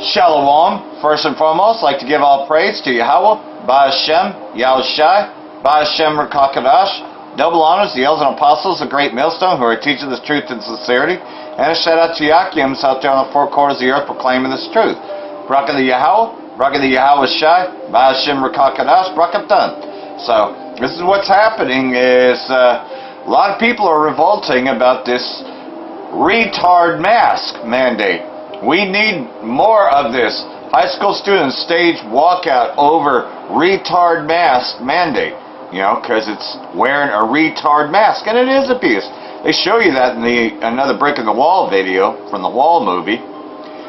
Shalom. First and foremost, I'd like to give all praise to Yahweh, Ba'ashem, Yahushai, Ba'ashem Rakakadash. Double honors the elders and apostles of Great Millstone who are teaching this truth in sincerity. And a shout out to Yakims out there on the four corners of the earth proclaiming this truth. Bracha the Yahweh, Bracha the Yahushai, Ba'ashem Rakakadash, Bracha done. So, this is what's happening is a lot of people are revolting about this retard mask mandate. We need more of this. High school students stage walkout over retard mask mandate. You know, because it's wearing a retard mask. And it is abuse. They show you that in the Another Brick in the Wall video from the Wall movie.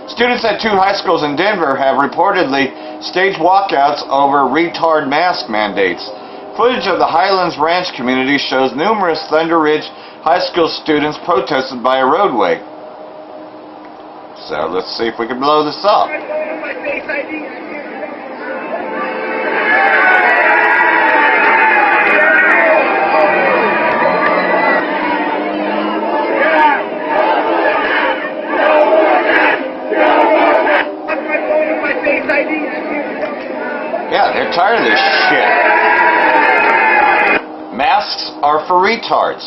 Students at 2 high schools in Denver have reportedly staged walkouts over retard mask mandates. Footage of the Highlands Ranch community shows numerous Thunder Ridge high school students protested by a roadway. So let's see if we can blow this up. Yeah, they're tired of this shit. Masks are for retards.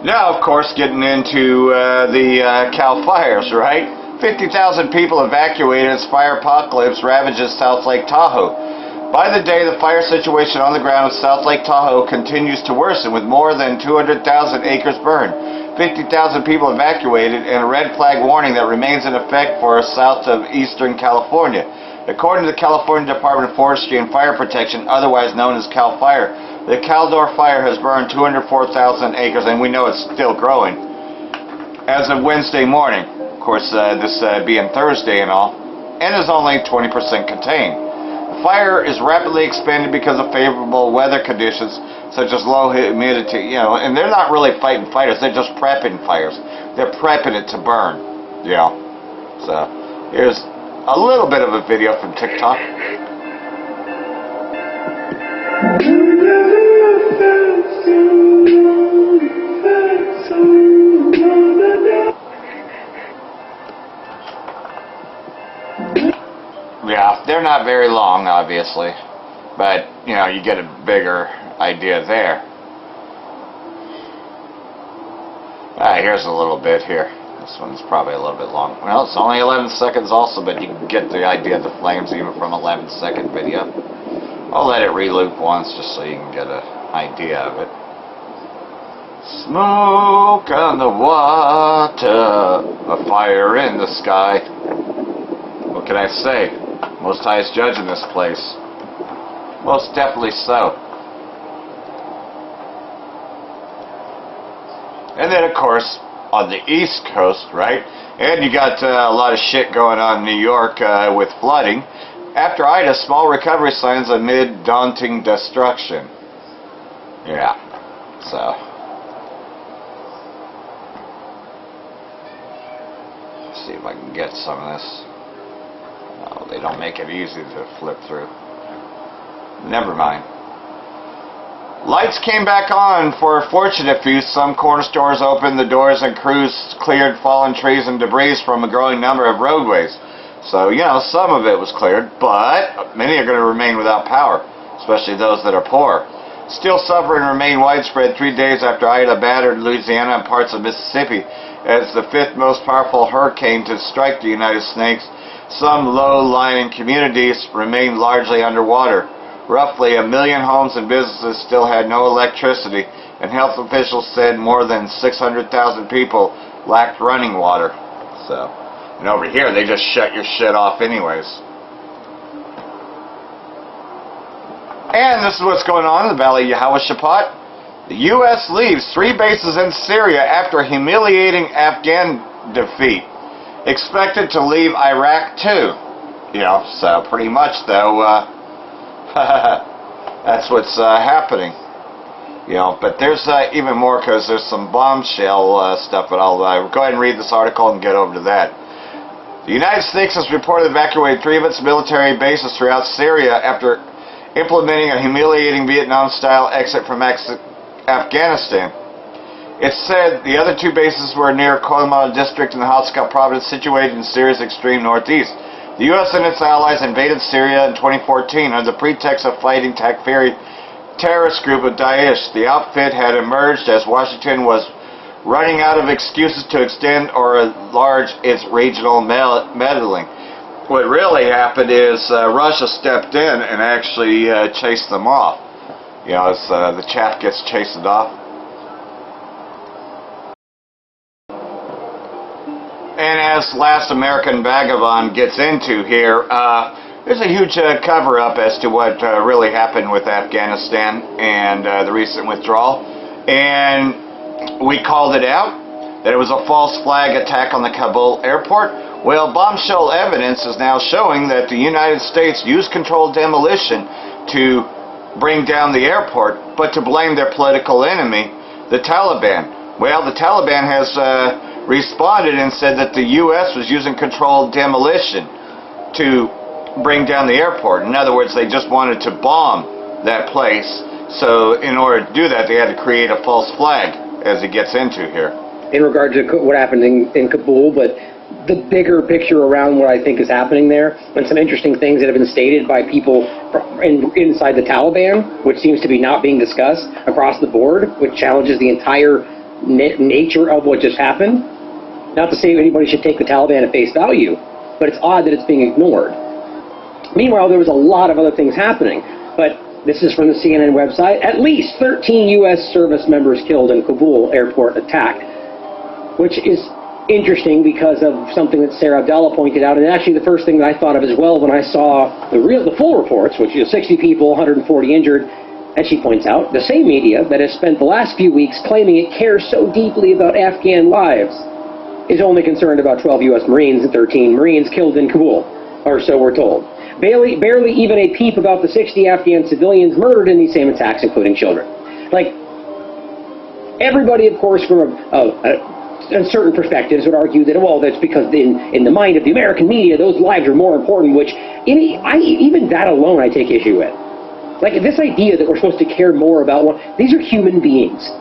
Now, of course, getting into the Cal fires, right? 50,000 people evacuated as fire apocalypse ravages South Lake Tahoe. By the day, the fire situation on the ground of South Lake Tahoe continues to worsen, with more than 200,000 acres burned, 50,000 people evacuated, and a red flag warning that remains in effect for south of eastern California. According to the California Department of Forestry and Fire Protection, otherwise known as CAL FIRE, the Caldor fire has burned 204,000 acres, and we know it's still growing, as of Wednesday morning. Of course, this being Thursday and all, and is only 20% contained. The fire is rapidly expanding because of favorable weather conditions, such as low humidity, you know, and they're not really fighting fires, they're just prepping fires. They're prepping it to burn, you know. So, here's a little bit of a video from TikTok. Yeah, they're not very long, obviously, but, you know, you get a bigger idea there. Here's a little bit here. This one's probably a little bit long. Well, it's only 11 seconds also, but you can get the idea of the flames even from 11-second video. I'll let it re-loop once just so you can get an idea of it. Smoke on the water, a fire in the sky. What can I say? Most highest judge in this place. Most definitely so. And then, of course, on the East Coast, right? And you got a lot of shit going on in New York with flooding. After Ida, small recovery signs amid daunting destruction. Yeah, so. Let's see if I can get some of this. Oh, they don't make it easy to flip through. Never mind. Lights came back on for a fortunate few. Some corner stores opened the doors and crews cleared fallen trees and debris from a growing number of roadways. So, you know, some of it was cleared, but many are going to remain without power, especially those that are poor. Still suffering remain widespread 3 days after Ida battered Louisiana and parts of Mississippi as the 5th most powerful hurricane to strike the United States. Some low-lying communities remain largely underwater. Roughly 1 million homes and businesses still had no electricity, and health officials said more than 600,000 people lacked running water. So, and over here, they just shut your shit off anyways. And this is what's going on in the Valley of Yehoshaphat. The U.S. leaves 3 bases in Syria after humiliating Afghan defeat. Expected to leave Iraq too. You know, so pretty much though, that's what's happening. You know, but there's even more because there's some bombshell stuff, but I'll go ahead and read this article and get over to that. The United States has reported evacuated 3 of its military bases throughout Syria after implementing a humiliating Vietnam-style exit from Afghanistan. It said the other 2 bases were near Kolyma district in the Hotspot province situated in Syria's extreme northeast. The U.S. and its allies invaded Syria in 2014 under the pretext of fighting Takfiri terrorist group of Daesh. The outfit had emerged as Washington was running out of excuses to extend or enlarge its regional meddling. What really happened is Russia stepped in and actually chased them off. You know, as the chaff gets chased off. And as Last American Vagabond gets into here, there's a huge cover-up as to what really happened with Afghanistan and the recent withdrawal. And we called it out, that it was a false flag attack on the Kabul airport. Well, bombshell evidence is now showing that the United States used controlled demolition to bring down the airport, but to blame their political enemy, the Taliban. Well, the Taliban has responded and said that the U.S. was using controlled demolition to bring down the airport. In other words, they just wanted to bomb that place. So in order to do that, they had to create a false flag, as it gets into here. In regard to what happened in Kabul, but the bigger picture around what I think is happening there, and some interesting things that have been stated by people inside the Taliban, which seems to be not being discussed across the board, which challenges the entire nature of what just happened. Not to say anybody should take the Taliban at face value, but it's odd that it's being ignored. Meanwhile, there was a lot of other things happening, but this is from the CNN website. At least 13 U.S. service members killed in Kabul airport attack, which is interesting because of something that Sarah Abdallah pointed out, and actually the first thing that I thought of as well when I saw the full reports, which is 60 people, 140 injured, and she points out, the same media that has spent the last few weeks claiming it cares so deeply about Afghan lives is only concerned about 12 U.S. Marines and 13 Marines killed in Kabul, or so we're told. Barely even a peep about the 60 Afghan civilians murdered in these same attacks, including children. Like, everybody, of course, from a certain perspectives would argue that, well, that's because in the mind of the American media, those lives are more important, which, even that alone I take issue with. Like, this idea that we're supposed to care more about these are human beings.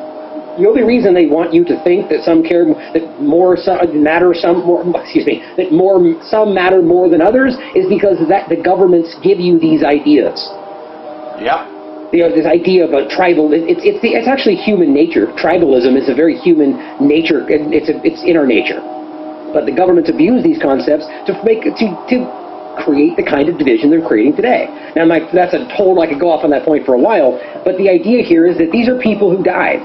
The only reason they want you to think that some matter more than others is because the governments give you these ideas. Yep. You know, this idea of a tribal, it's actually human nature. Tribalism is a very human nature, and it's in our nature. But the governments abuse these concepts to create the kind of division they're creating today. Now, that's a total, I could go off on that point for a while, but the idea here is that these are people who died.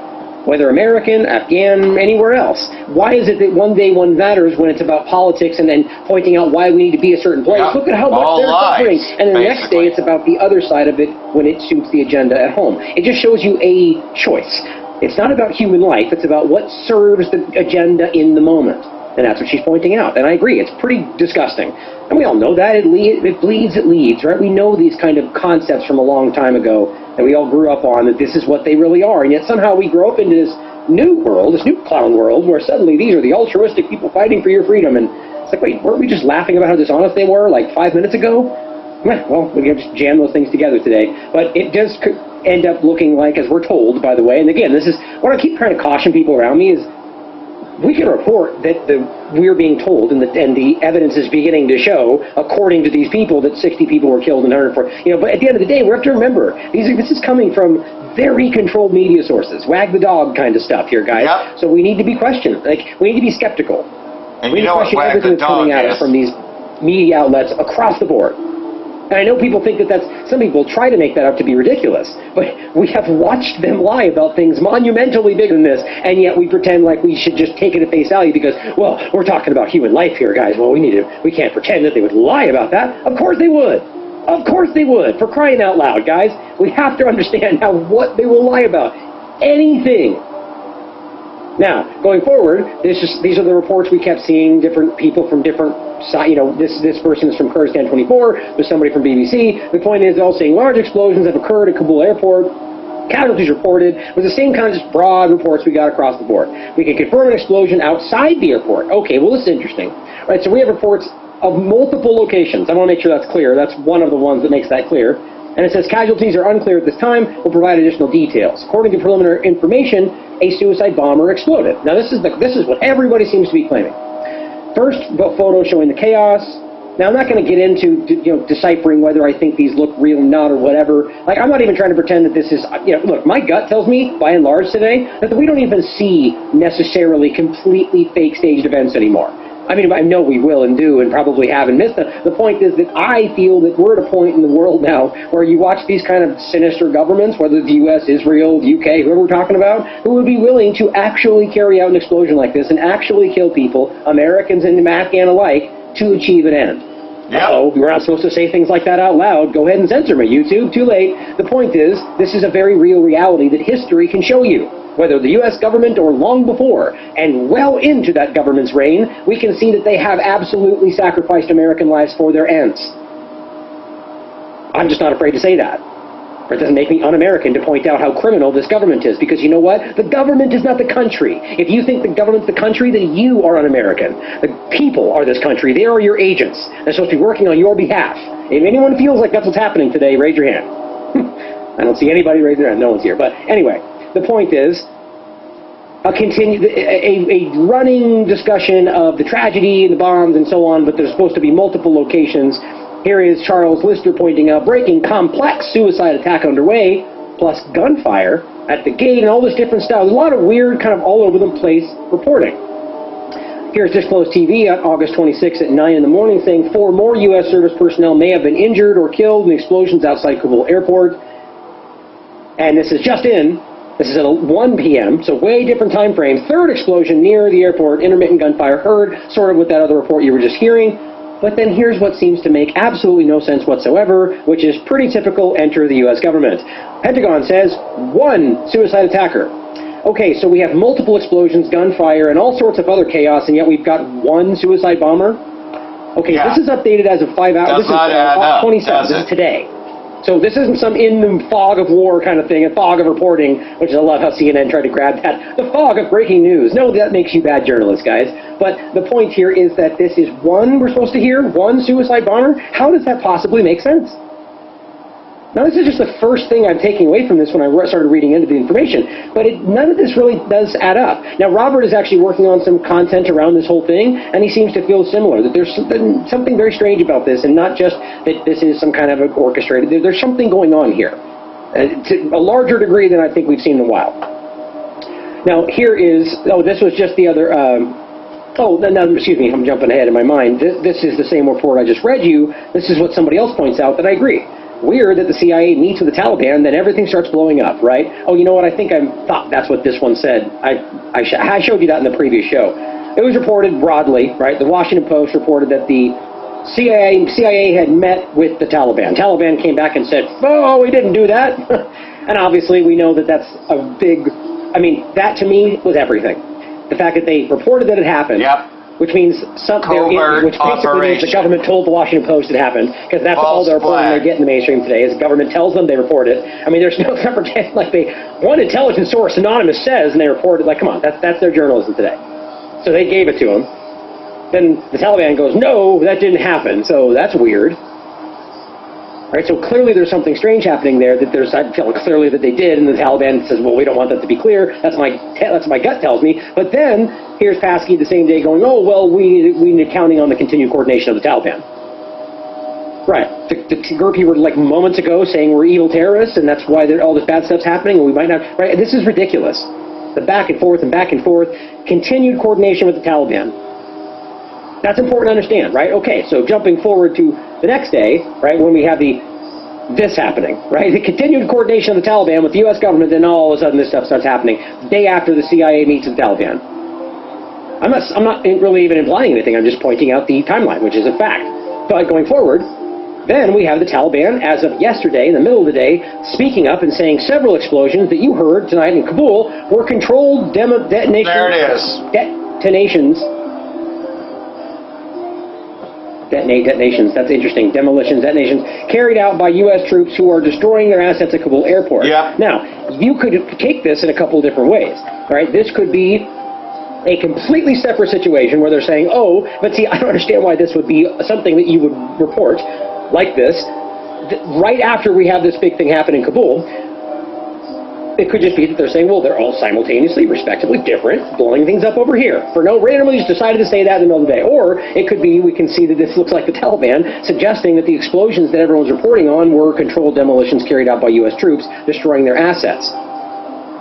Whether American, Afghan, anywhere else. Why is it that one day one matters when it's about politics and then pointing out why we need to be a certain place? Yep. Look at how much they're suffering. And then the next day it's about the other side of it when it suits the agenda at home. It just shows you a choice. It's not about human life. It's about what serves the agenda in the moment. And that's what she's pointing out. And I agree. It's pretty disgusting. And we all know that. It bleeds, it leads, right? We know these kind of concepts from a long time ago that we all grew up on, that this is what they really are. And yet somehow we grow up into this new world, this new clown world, where suddenly these are the altruistic people fighting for your freedom. And it's like, wait, weren't we just laughing about how dishonest they were like 5 minutes ago? Well, we can just jam those things together today. But it does end up looking like, as we're told, by the way, and again, this is what I keep trying to caution people around me is, we can report that we're being told, and the evidence is beginning to show, according to these people, that 60 people were killed and 104. But at the end of the day, we have to remember this is coming from very controlled media sources, wag the dog kind of stuff here, guys. Yep. So we need to be questioned. Like, we need to be skeptical. And we need to question everything that's coming at us from these media outlets across the board. And I know people think that some people try to make that up to be ridiculous, but we have watched them lie about things monumentally bigger than this, and yet we pretend like we should just take it at face value because, well, we're talking about human life here, guys. Well, we can't pretend that they would lie about that. Of course they would. Of course they would. For crying out loud, guys. We have to understand what they will lie about. Anything. Now, going forward, these are the reports we kept seeing, different people from different sides. This person is from Kurdistan 24, there's somebody from BBC. The point is, they're all saying large explosions have occurred at Kabul airport. Casualties reported with the same kind of just broad reports we got across the board. We can confirm an explosion outside the airport. Okay, well, this is interesting. All right, so we have reports of multiple locations. I want to make sure that's clear. That's one of the ones that makes that clear. And it says casualties are unclear at this time. We'll provide additional details. According to preliminary information, a suicide bomber exploded. Now this is what everybody seems to be claiming. First photo showing the chaos. Now I'm not going to get into deciphering whether I think these look real or not or whatever. Like, I'm not even trying to pretend that this is look, my gut tells me by and large today that we don't even see necessarily completely fake staged events anymore. I mean, I know we will and do and probably have and missed them. The point is that I feel that we're at a point in the world now where you watch these kind of sinister governments, whether the US, Israel, the UK, whoever we're talking about, who would be willing to actually carry out an explosion like this and actually kill people, Americans and Afghan alike, to achieve an end. Yep. Oh, we're not supposed to say things like that out loud. Go ahead and censor me, YouTube. Too late. The point is, this is a very real reality that history can show you. Whether the U.S. government or long before, and well into that government's reign, we can see that they have absolutely sacrificed American lives for their ends. I'm just not afraid to say that. It doesn't make me un-American to point out how criminal this government is, because you know what? The government is not the country. If you think the government's the country, then you are un-American. The people are this country. They are your agents. They're supposed to be working on your behalf. If anyone feels like that's what's happening today, raise your hand. I don't see anybody raise their hand. No one's here. But anyway, the point is, a running discussion of the tragedy and the bombs and so on, but there's supposed to be multiple locations. Here is Charles Lister pointing out, breaking complex suicide attack underway, plus gunfire at the gate and all this different stuff. There's a lot of weird, kind of all over the place reporting. Here's Disclosed TV on August 26 at 9 in the morning saying 4 more U.S. service personnel may have been injured or killed in explosions outside Kabul airport. And this is just in. This is at 1 p.m., so way different time frame. Third explosion near the airport, intermittent gunfire heard, sort of with that other report you were just hearing. But then here's what seems to make absolutely no sense whatsoever, which is pretty typical enter the U.S. government. Pentagon says 1 suicide attacker. Okay, so we have multiple explosions, gunfire, and all sorts of other chaos, and yet we've got 1 suicide bomber? Okay, yeah. This is updated as of 5 hours. This is 27. This is today. So this isn't some in the fog of war kind of thing, a fog of reporting, which I love how CNN tried to grab that. The fog of breaking news. No, that makes you bad journalists, guys. But the point here is that this is 1 we're supposed to hear, 1 suicide bomber. How does that possibly make sense? Now, this is just the first thing I'm taking away from this when I started reading into the information, but none of this really does add up. Now, Robert is actually working on some content around this whole thing, and he seems to feel similar, that there's something very strange about this, and not just that this is some kind of orchestrated. There's something going on here, to a larger degree than I think we've seen in a while. Now, here is, this was just the other, excuse me, I'm jumping ahead in my mind. This is the same report I just read you. This is what somebody else points out that I agree. Weird that the CIA meets with the Taliban, then everything starts blowing up, right? Oh, you know what? I think I thought that's what this one said. I showed you that in the previous show. It was reported broadly, right? The Washington Post reported that the CIA had met with the Taliban. Taliban came back and said, "Oh, we didn't do that." And obviously, we know that that's a big. I mean, that to me was everything. The fact that they reported that it happened. Yep. Which means which basically means the government told the Washington Post it happened, because that's all the reporting they get in the mainstream today. Is the government tells them, they report it. I mean, there's no pretend like one intelligence source anonymous says, and they report it. Like, come on, that's their journalism today. So they gave it to them. Then the Taliban goes, no, that didn't happen. So that's weird. Right, so clearly there's something strange happening there. I feel clearly that they did, and the Taliban says, well, we don't want that to be clear. That's my gut tells me. But then here's Paskey the same day going, oh, well, we need counting on the continued coordination of the Taliban. Right, the group you were like moments ago saying we're evil terrorists, and that's why all this bad stuff's happening, and we might not. Right, this is ridiculous. The back and forth, continued coordination with the Taliban. That's important to understand, right? Okay, so jumping forward to the next day, right, when we have this happening, right? The continued coordination of the Taliban with the U.S. government, then all of a sudden this stuff starts happening. The day after the CIA meets with the Taliban. I'm not really even implying anything. I'm just pointing out the timeline, which is a fact. But going forward, then we have the Taliban, as of yesterday, in the middle of the day, speaking up and saying several explosions that you heard tonight in Kabul were controlled detonations. There it is. Detonations, that's interesting. Demolitions, detonations, carried out by U.S. troops who are destroying their assets at Kabul airport. Yep. Now, you could take this in a couple different ways, right? This could be a completely separate situation where they're saying, oh, but see, I don't understand why this would be something that you would report like this. right after we have this big thing happen in Kabul, it could just be that they're saying, well, they're all simultaneously, respectively different, blowing things up over here. For no randomly just decided to say that in the middle of the day. Or it could be, we can see that this looks like the Taliban, suggesting that the explosions that everyone's reporting on were controlled demolitions carried out by U.S. troops, destroying their assets.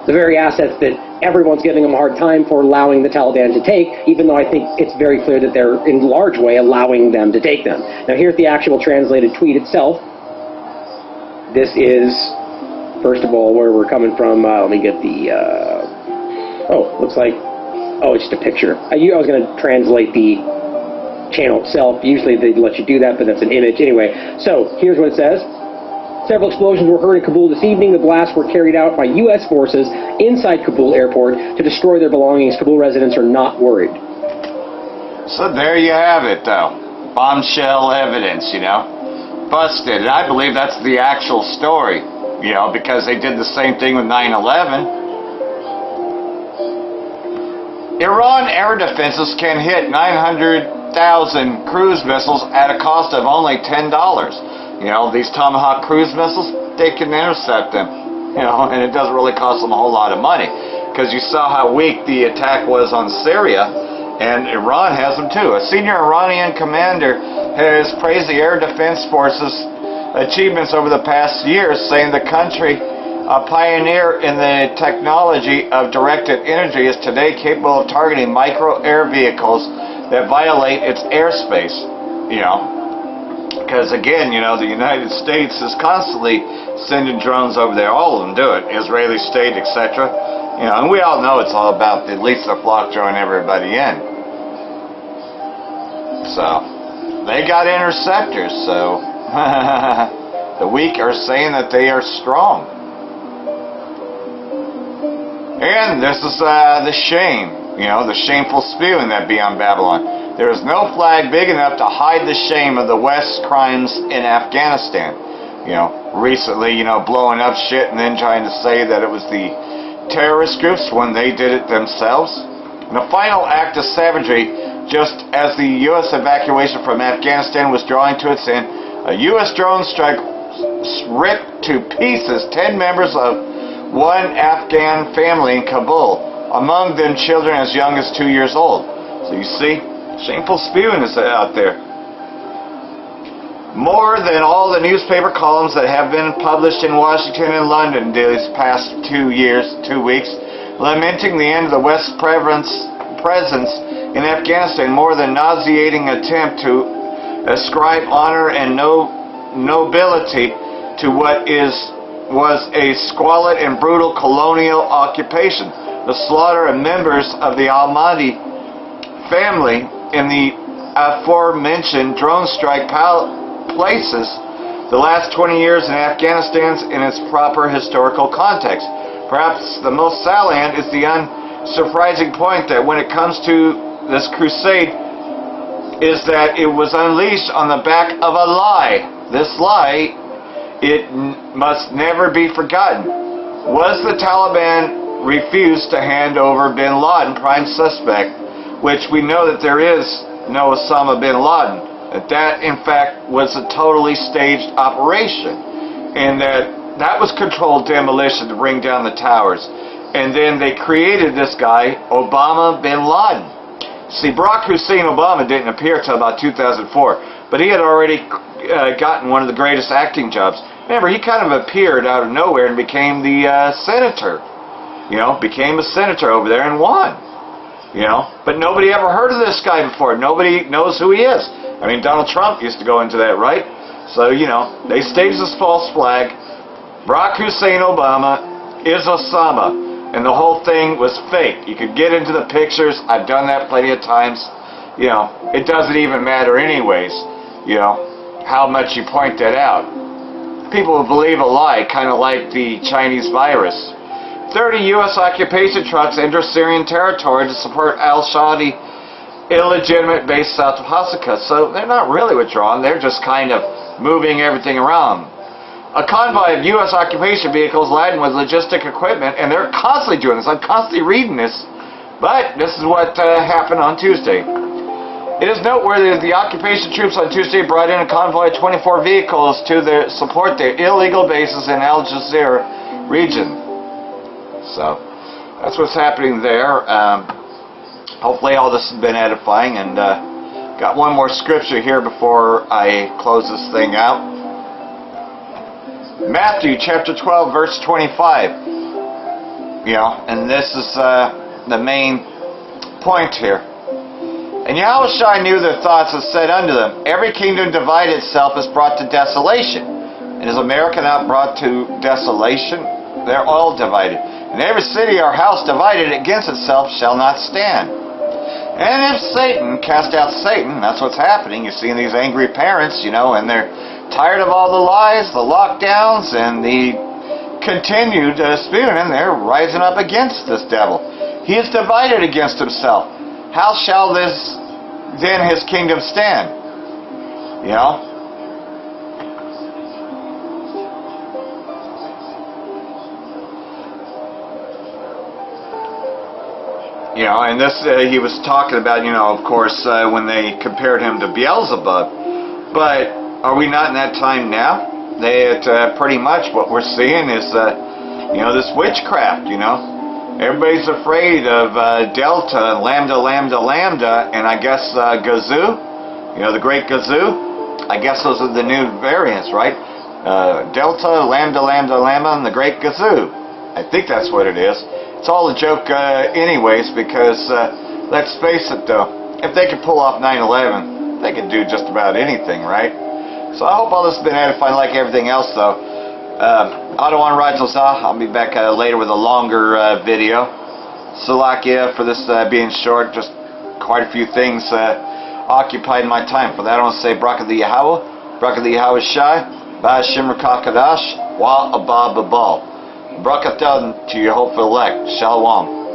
The very assets that everyone's giving them a hard time for allowing the Taliban to take, even though I think it's very clear that they're, in large way, allowing them to take them. Now, here's the actual translated tweet itself. This is, first of all, where we're coming from. Let me get the, looks like, it's just a picture. I was going to translate the channel itself. Usually they let you do that, but that's an image. Anyway, so here's what it says. Several explosions were heard in Kabul this evening. The blasts were carried out by U.S. forces inside Kabul airport to destroy their belongings. Kabul residents are not worried. So there you have it, though. Bombshell evidence, you know. Busted. And I believe that's the actual story, you know, because they did the same thing with 9/11. Iran air defenses can hit 900,000 cruise missiles at a cost of only $10. You know, these Tomahawk cruise missiles, they can intercept them, you know, and it doesn't really cost them a whole lot of money. Because you saw how weak the attack was on Syria, and Iran has them too. A senior Iranian commander has praised the air defense forces' achievements over the past years, saying the country, a pioneer in the technology of directed energy, is today capable of targeting micro air vehicles that violate its airspace, you know. Because again, you know, the United States is constantly sending drones over there. All of them do it. Israeli state, etc. You know, and we all know it's all about at least the flock drawing everybody in. So they got interceptors. So the weak are saying that they are strong. And this is the shame. You know, the shameful spewing that be on Babylon. There is no flag big enough to hide the shame of the West's crimes in Afghanistan. You know, recently, you know, blowing up shit and then trying to say that it was the terrorist groups when they did it themselves. And the final act of savagery, just as the U.S. evacuation from Afghanistan was drawing to its end, a U.S. drone strike ripped to pieces 10 members of one Afghan family in Kabul, among them children as young as 2 years old. So you see, shameful spewing is out there. More than all the newspaper columns that have been published in Washington and London these past 2 weeks, lamenting the end of the West's presence in Afghanistan, more than nauseating attempt to ascribe honor and nobility to what was a squalid and brutal colonial occupation. The slaughter of members of the Almighty family in the aforementioned drone strike places the last 20 years in Afghanistan in its proper historical context. Perhaps the most salient is the unsurprising point that when it comes to this crusade is that it was unleashed on the back of a lie. This lie, it must never be forgotten, was the Taliban refused to hand over bin Laden, prime suspect, which we know that there is no Osama bin Laden. That, in fact, was a totally staged operation. And that was controlled demolition to bring down the towers. And then they created this guy, Osama bin Laden. See, Barack Hussein Obama didn't appear until about 2004. But he had already gotten one of the greatest acting jobs. Remember, he kind of appeared out of nowhere and became the senator. You know, became a senator over there and won. You know, but nobody ever heard of this guy before. Nobody knows who he is. I mean, Donald Trump used to go into that, right? So, you know, they staged this false flag. Barack Hussein Obama is Osama. And the whole thing was fake. You could get into the pictures. I've done that plenty of times. You know, it doesn't even matter anyways, you know, how much you point that out. People will believe a lie, kind of like the Chinese virus. 30 U.S. occupation trucks enter Syrian territory to support al-Shadi illegitimate base south of Hasaka. So they're not really withdrawn. They're just kind of moving everything around. A convoy of U.S. occupation vehicles laden with logistic equipment, and they're constantly doing this. I'm constantly reading this. But this is what happened on Tuesday. It is noteworthy that the occupation troops on Tuesday brought in a convoy of 24 vehicles to support their illegal bases in Al Jazeera region. So, that's what's happening there. Hopefully all this has been edifying, and got one more scripture here before I close this thing out. Matthew chapter 12 verse 25. And this is the main point here. And Yahushua knew their thoughts and said unto them, every kingdom divided itself is brought to desolation. And is America not brought to desolation? They're all divided. And every city or house divided against itself shall not stand. And if Satan cast out Satan, that's what's happening. You're seeing these angry parents, and they're tired of all the lies, the lockdowns, and the continued spewing. They're rising up against this devil. He is divided against himself. How shall then his kingdom stand? And this he was talking about, of course, when they compared him to Beelzebub. But are we not in that time now? Pretty much what we're seeing is, this witchcraft, Everybody's afraid of Delta, Lambda, and I guess Gazoo, the great Gazoo. I guess those are the new variants, right? Delta, Lambda, and the great Gazoo. I think that's what it is. It's all a joke anyways, because let's face it though, if they could pull off 9/11, they could do just about anything, right? So I hope all this has been edifying like everything else though. Adawan Rajazah, I'll be back later with a longer video. Salakia for this being short, just quite a few things occupied my time. For that I want to say Bracha the Yahweh, Bracha the Yahweh Shai, Ba'ashem Rakakadash, Wa Abba Babal. Bracha to your hopeful elect. Shalom.